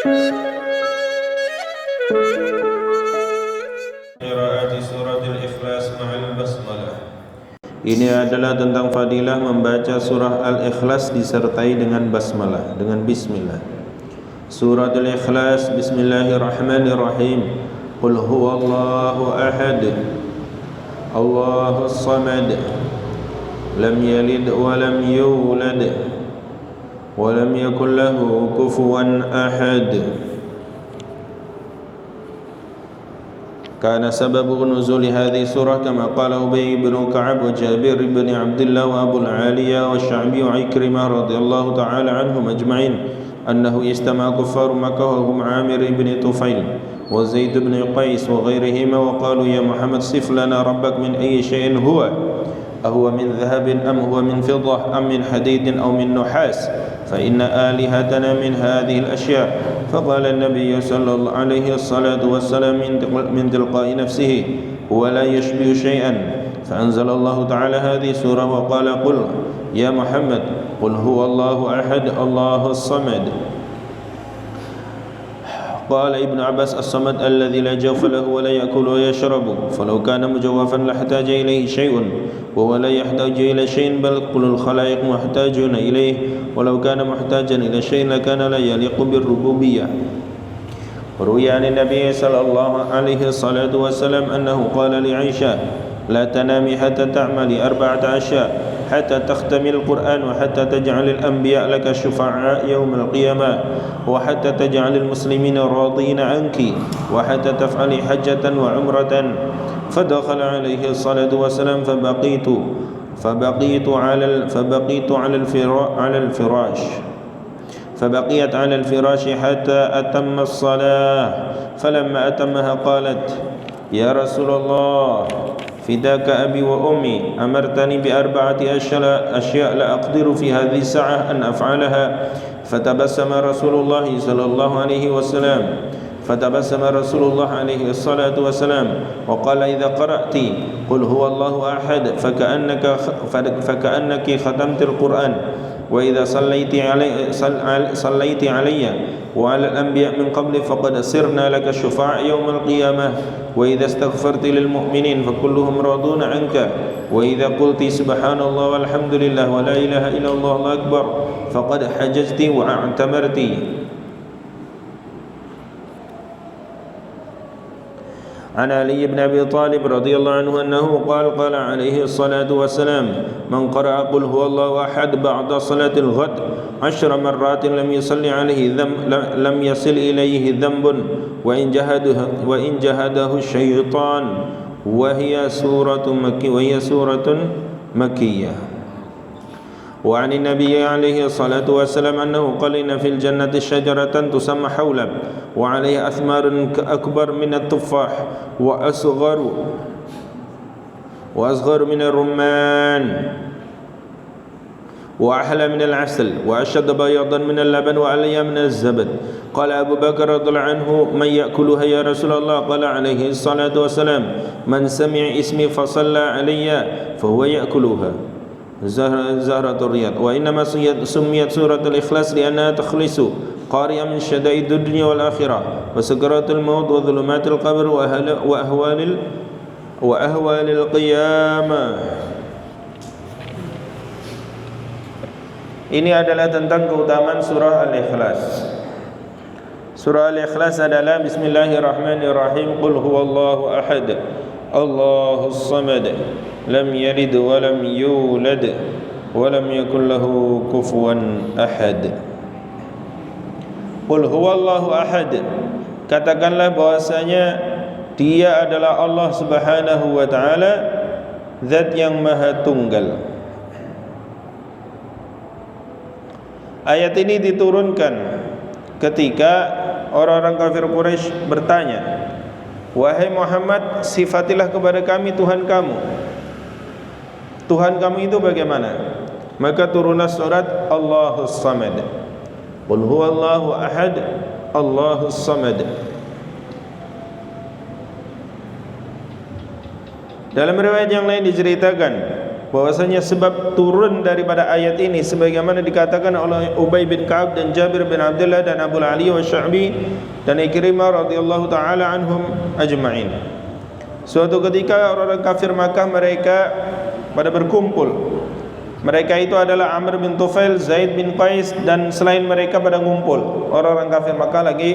Qiraati suratul Ikhlas ma'al basmalah. Ini adalah tentang fadilah membaca surah Al-Ikhlas disertai dengan basmalah, dengan bismillah. Suratul Ikhlas, bismillahirrahmanirrahim. Qul huwallahu ahad, Allahus samad, lam yalid wa lam yulad wa lam yakul lahu kufuwan ahad. كان سبب نزول هذه السورة كما قال أبي بن كعب وجابر بن عبد الله وأبو العالية والشعبي وعكرمة رضي الله تعالى عنهم أجمعين أنه اجتمع كفار مكة وهم عامر بن طفيل وزيد بن قيس وغيرهما وقالوا يا محمد صف لنا ربك من أي شيء هو، أهو من ذهب أم هو من فضة أم من حديد أو من نحاس، فإن آلهتنا من هذه الأشياء. فقال النبي صلى الله عليه الصلاة والسلام من تلقاء نفسه ولا يشبه شيئا. فأنزل الله تعالى هذه السورة وقال قل يا محمد قل هو الله أحد الله الصمد. قال ابن عباس الصمد الذي لا جوف له ولا يأكل ويشرب، فلو كان مجوفا لاحتاج إليه شيء وهو لا يحتاج إلى شيء بل كل الخلائق محتاجون إليه، ولو كان محتاجا إلى شيء لكان لا يليق بالربوبية. وروي عن النبي صلى الله عليه الصلاة والسلام أنه قال لعائشة لا تنامي حتى تعملي 4 أشياء حتى تختمي القرآن وحتى تجعل الأنبياء لك شفعاء يوم القيامة وحتى تجعل المسلمين راضين عنك وحتى تفعلي حجة وعمرة. فدخل عليه الصلاة والسلام فبقيت على الفراش حتى أتم الصلاة، فلما أتمها قالت يا رسول الله فداك أبي وأمي أمرتني ب4 أشياء لا أقدر في هذه الساعة أن أفعلها. فتبسم رسول الله عليه الصلاة والسلام وقال إذا قرأت قل هو الله أحد فكأنك ختمت القرآن، وإذا صليت علي وعلى الأنبياء من قبل فقد صرنا لك شفعاء يوم القيامة، وإذا استغفرت للمؤمنين فكلهم راضون عنك، وإذا قلت سبحان الله والحمد لله ولا إله إلا الله الله أكبر فقد حججت واعتمرت. عن علي بن أبي طالب رضي الله عنه أنه قال عليه الصلاة والسلام من قرأ قل هو الله أحد بعد صلاة الغد 10 مرات لم يصل إليه ذنب وإن جهده الشيطان، وهي سورة مكية. وعن النبي عليه الصلاة والسلام أنه قال إن في الجنة شجرة تسمى حولب وعليها أثمار أكبر من التفاح وأصغر من الرمان وأحلى من العسل وأشد بياضا من اللبن وعليها من الزبد. قال أبو بكر رضي الله عنه من يأكلها يا رسول الله؟ قال عليه الصلاة والسلام من سمع اسمي فصلى علي فهو يأكلها. زهرة الرياض. وإنما سميت سورة الإخلاص لأنها تخلص قارئا من شدائد الدنيا والآخرة وسكرات الموت وظلمات القبر وأهوال القيامة. Ini adalah tentang keutamaan surah Al-Ikhlas. Surah Al-Ikhlas adalah bismillahirrahmanirrahim. Qul huwallahu ahad Allahus samad lam yalid wa lam yulad wa lam yakul lahu kufuwan ahad. Qul huwallahu ahad, katakanlah bahwasanya Dia adalah Allah Subhanahu wa taala, zat yang maha tunggal. Ayat ini diturunkan ketika orang-orang kafir Quraisy bertanya, wahai Muhammad, sifatilah kepada kami Tuhan kamu. Tuhan kamu itu bagaimana? Maka turunlah surat Allahus Samad. Qul huwallahu ahad, Allahus Samad. Dalam riwayat yang lain diceritakan bahwasanya sebab turun daripada ayat ini sebagaimana dikatakan oleh Ubay bin Ka'ab dan Jabir bin Abdullah dan Abu Aliyah wa Sya'bi dan Ikrimah radhiyallahu taala anhum ajma'in. Suatu ketika orang-orang kafir Makkah mereka pada berkumpul. Mereka itu adalah Amr bin Tufail, Zaid bin Qais, dan selain mereka pada ngumpul. Orang-orang kafir Makkah lagi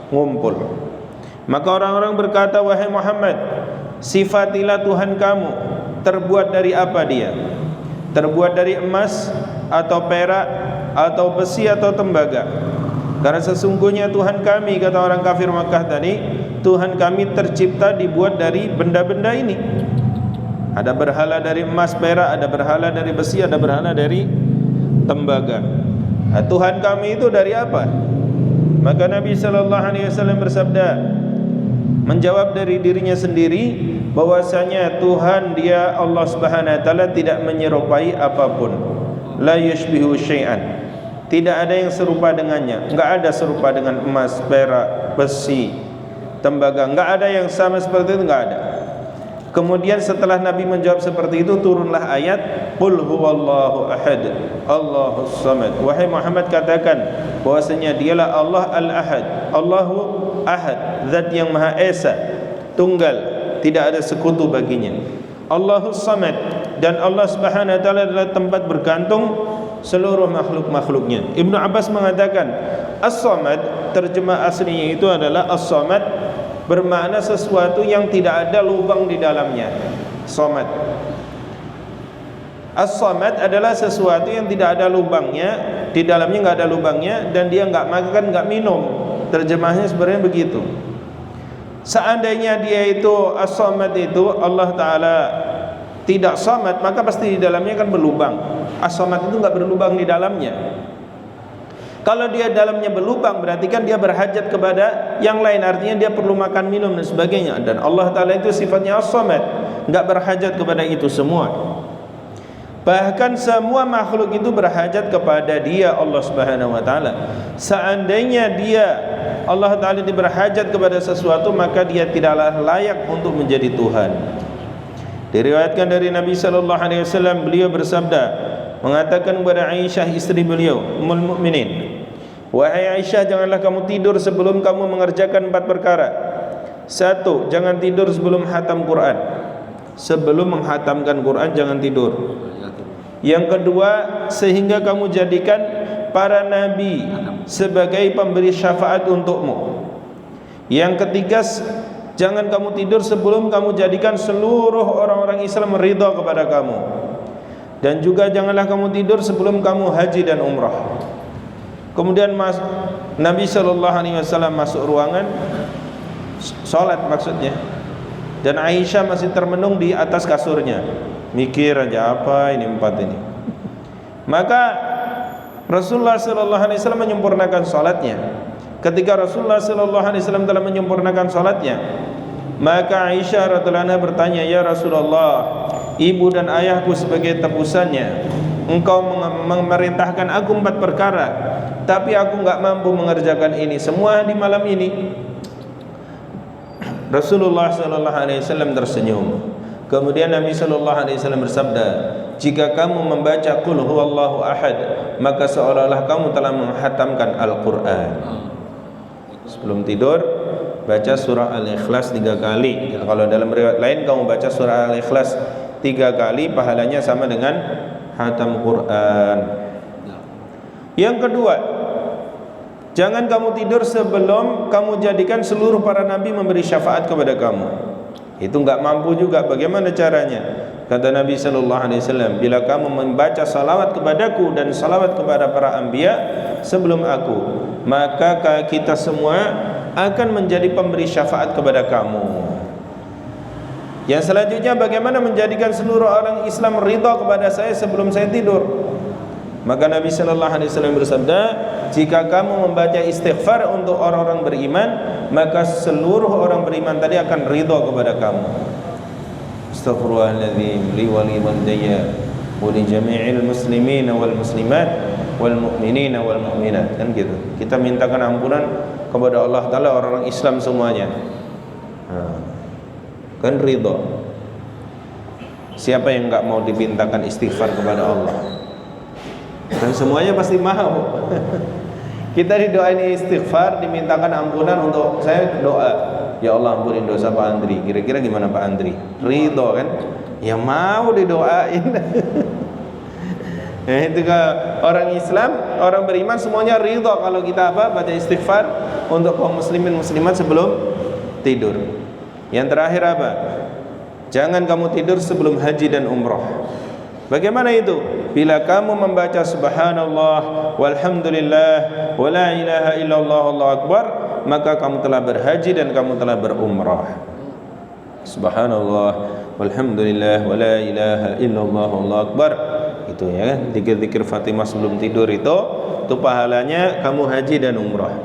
ngumpul. Maka orang-orang berkata, wahai Muhammad, sifatilah Tuhan kamu, terbuat dari apa dia? Terbuat dari emas atau perak atau besi atau tembaga? Karena sesungguhnya Tuhan kami, kata orang kafir Makkah tadi, Tuhan kami tercipta dibuat dari benda-benda ini. Ada berhala dari emas, perak, ada berhala dari besi, ada berhala dari tembaga. Nah, Tuhan kami itu dari apa? Maka Nabi SAW bersabda, menjawab dari dirinya sendiri, bahwasanya Tuhan dia Allah Subhanahu wa taala tidak menyerupai apapun. La yushbihu syai'an. Tidak ada yang serupa dengannya. Enggak ada serupa dengan emas, perak, besi, tembaga. Enggak ada yang sama seperti itu, enggak ada. Kemudian setelah Nabi menjawab seperti itu, turunlah ayat Qul huwallahu ahad Allahus samad. Wahai Muhammad, katakan bahwasanya dialah Allah al-ahad, Allahu ahad, zat yang maha esa, tunggal, tidak ada sekutu baginya. Allahus samad, dan Allah Subhanahu wa taala adalah tempat bergantung seluruh makhluk-makhluknya. Ibnu Abbas mengatakan as-samad, terjemah aslinya itu adalah as-samad, bermakna sesuatu yang tidak ada lubang di dalamnya. Samad. As-samad adalah sesuatu yang tidak ada lubangnya, di dalamnya enggak ada lubangnya, dan dia enggak makan, enggak minum. Terjemahnya sebenarnya begitu. Seandainya dia itu as-samad itu Allah taala tidak samad, maka pasti di dalamnya kan berlubang. As-samad itu enggak berlubang di dalamnya. Kalau dia dalamnya berlubang, berarti kan dia berhajat kepada yang lain, artinya dia perlu makan, minum dan sebagainya. Dan Allah Ta'ala itu sifatnya as-samad, enggak berhajat kepada itu semua. Bahkan semua makhluk itu berhajat kepada dia, Allah Subhanahu wa taala. Seandainya dia Allah Ta'ala berhajat kepada sesuatu, maka dia tidaklah layak untuk menjadi Tuhan. Diriwayatkan dari Nabi sallallahu alaihi wasallam, beliau bersabda, mengatakan kepada Aisyah istri beliau, Ummul Mukminin, wahai Aisyah, janganlah kamu tidur sebelum kamu mengerjakan 4 perkara. 1, jangan tidur sebelum hatam Quran. Sebelum menghatamkan Quran jangan tidur. Yang kedua, sehingga kamu jadikan para nabi sebagai pemberi syafaat untukmu. Yang ketiga, jangan kamu tidur sebelum kamu jadikan seluruh orang-orang Islam ridha kepada kamu. Dan juga janganlah kamu tidur sebelum kamu haji dan umrah. Kemudian Nabi SAW masuk ruangan sholat maksudnya, dan Aisyah masih termenung di atas kasurnya, mikir aja apa ini 4 ini. Maka Rasulullah SAW menyempurnakan sholatnya. Ketika Rasulullah SAW telah menyempurnakan sholatnya, maka Aisyah radhiyallahu anha bertanya, ya Rasulullah, ibu dan ayahku sebagai tebusannya, engkau memerintahkan aku 4 perkara, tapi aku enggak mampu mengerjakan ini semua di malam ini. Rasulullah SAW tersenyum. Kemudian Nabi SAW bersabda, jika kamu membaca Qul huwallahu ahad, maka seolah-olah kamu telah menghatamkan Al-Quran. Sebelum tidur baca surah Al-Ikhlas 3 kali. Kalau dalam riwayat lain kamu baca surah Al-Ikhlas 3 kali, pahalanya sama dengan hatam Quran. Yang kedua, jangan kamu tidur sebelum kamu jadikan seluruh para nabi memberi syafaat kepada kamu. Itu enggak mampu juga, bagaimana caranya? Kata Nabi SAW, bila kamu membaca salawat kepadaku dan salawat kepada para anbiya sebelum aku, maka kita semua akan menjadi pemberi syafaat kepada kamu. Yang selanjutnya, bagaimana menjadikan seluruh orang Islam ridha kepada saya sebelum saya tidur? Maka Nabi SAW bersabda, jika kamu membaca istighfar untuk orang-orang beriman, maka seluruh orang beriman tadi akan ridha kepada kamu. Astaghfirullahaladzim li wa li walidayya wa li jami'il muslimin wal muslimat wal mu'minin wal mu'minat. Kan gitu. Kita mintakan ampunan kepada Allah Ta'ala orang-orang Islam semuanya. Kan ridha. Siapa yang enggak mau dimintakan istighfar kepada Allah? Dan semuanya pasti mau. Kita didoain istighfar, dimintakan ampunan. Untuk saya doa, ya Allah ampunin dosa Pak Andri. Kira-kira gimana Pak Andri? Ridho kan? Ya mau didoain. Itu ke orang Islam, orang beriman semuanya ridho kalau kita baca istighfar untuk kaum muslimin muslimat sebelum tidur. Yang terakhir apa? Jangan kamu tidur sebelum haji dan umrah. Bagaimana itu? Bila kamu membaca subhanallah walhamdulillah wala ilaha illallah Allahu akbar, maka kamu telah berhaji dan kamu telah berumrah. Subhanallah walhamdulillah wala ilaha illallah Allahu akbar. Itu ya kan, zikir-zikir Fatimah sebelum tidur itu pahalanya kamu haji dan umrah.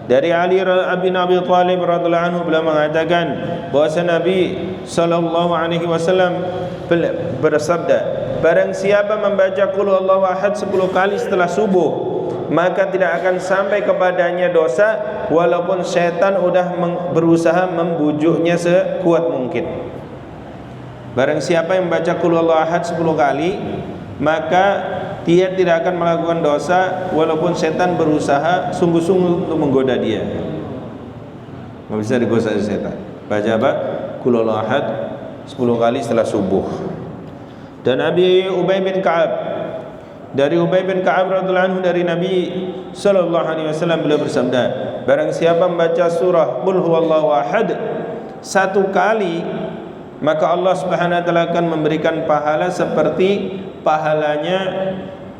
Dari Ali bin Abi Thalib radhiyallahu anhu beliau mengatakan bahwa Nabi sallallahu alaihi wasallam bersabda, barang siapa membaca qul huwallahu ahad 10 kali setelah subuh, maka tidak akan sampai kepadanya dosa walaupun setan sudah berusaha membujuknya sekuat mungkin. Barang siapa yang membaca qul huwallahu ahad 10 kali, maka dia tidak akan melakukan dosa walaupun setan berusaha sungguh-sungguh untuk menggoda dia. Tidak bisa digoda setan. Baca apa? Qul huwallahu ahad 10 kali setelah subuh. Dan Abi Ubay bin Ka'ab, dari Ubay bin Ka'ab radhiyallahu anhu dari Nabi sallallahu alaihi wasallam beliau bersabda, barang siapa membaca surah Qul huwallahu ahad 1 kali, maka Allah Subhanahu wa taala akan memberikan pahala seperti pahalanya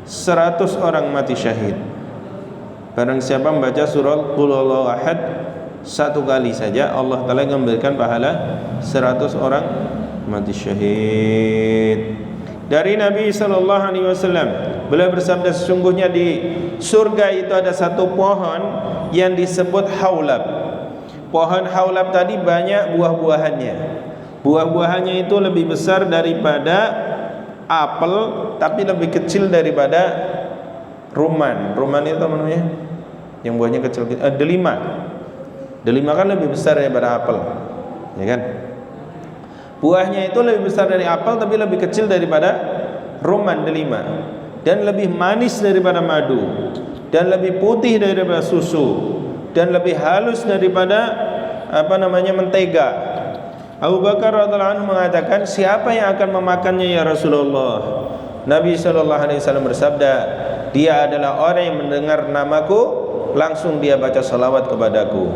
100 orang mati syahid. Barang siapa membaca surah Qul huwallahu ahad 1 kali saja, Allah taala akan memberikan pahala 100 orang mati syahid. Dari Nabi sallallahu alaihi wasallam beliau bersabda, sesungguhnya di surga itu ada satu pohon yang disebut haulab. Pohon haulab tadi banyak buah-buahannya. Buah-buahannya itu lebih besar daripada apel, tapi lebih kecil daripada rumman. Rumman itu apa namanya? Yang buahnya kecil, delima. Delima kan lebih besar daripada apel, ya kan? Buahnya itu lebih besar dari apel, tapi lebih kecil daripada rumman, delima. Dan lebih manis daripada madu, dan lebih putih daripada susu, dan lebih halus daripada mentega. Abu Bakar radhiyallahu anhu mengatakan, siapa yang akan memakannya ya Rasulullah? Nabi sallallahu alaihi wasallam bersabda, dia adalah orang yang mendengar namaku langsung dia baca salawat kepadaku,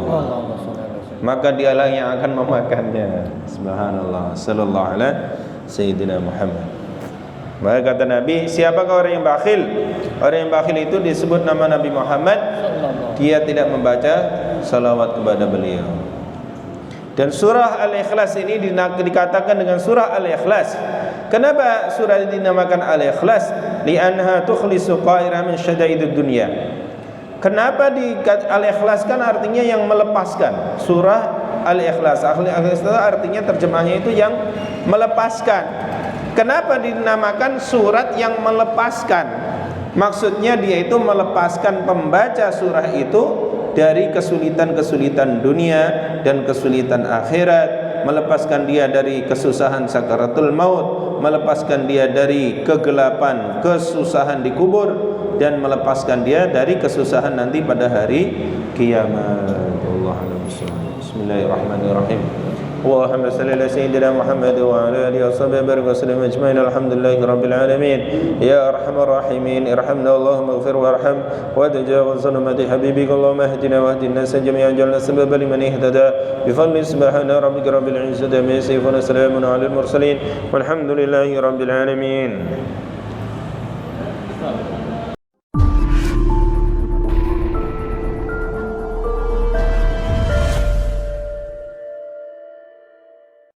maka dialah yang akan memakannya. Subhanallah, sallallahu alaihi sayyidina Muhammad. Maka kata Nabi, siapakah orang yang bakhil? Orang yang bakhil itu disebut nama Nabi Muhammad, dia tidak membaca salawat kepada beliau. Dan surah Al-Ikhlas ini dikatakan dengan surah Al-Ikhlas. Kenapa surah ini dinamakan Al-Ikhlas? Li'anha tukhlisu qaira min syada'idud dunya. Kenapa di Al-Ikhlas kan artinya yang melepaskan. Surah Al-Ikhlas, Al-Ikhlas artinya terjemahnya itu yang melepaskan. Kenapa dinamakan surat yang melepaskan? Maksudnya dia itu melepaskan pembaca surah itu dari kesulitan-kesulitan dunia dan kesulitan akhirat, melepaskan dia dari kesusahan sakaratul maut, melepaskan dia dari kegelapan, kesusahan di kubur, dan melepaskan dia dari kesusahan nanti pada hari kiamat. Bismillahirrahmanirrahim. Allahumma salli ala sayyidina Muhammad wa ala alihi wa sahbihi wa sallam ajma'in. Alhamdulillahi rabbil alamin. Ya arhamar rahimin, irhamna Allahumma ighfir warham wa tajawaz an ummati habibika. Allahumma ihdina wa ihdina jami'an jalna sababan liman ihtada bi fadli subhana rabbika rabbil izzati amma yasifun, salamun alal mursalin walhamdulillahi rabbil alamin.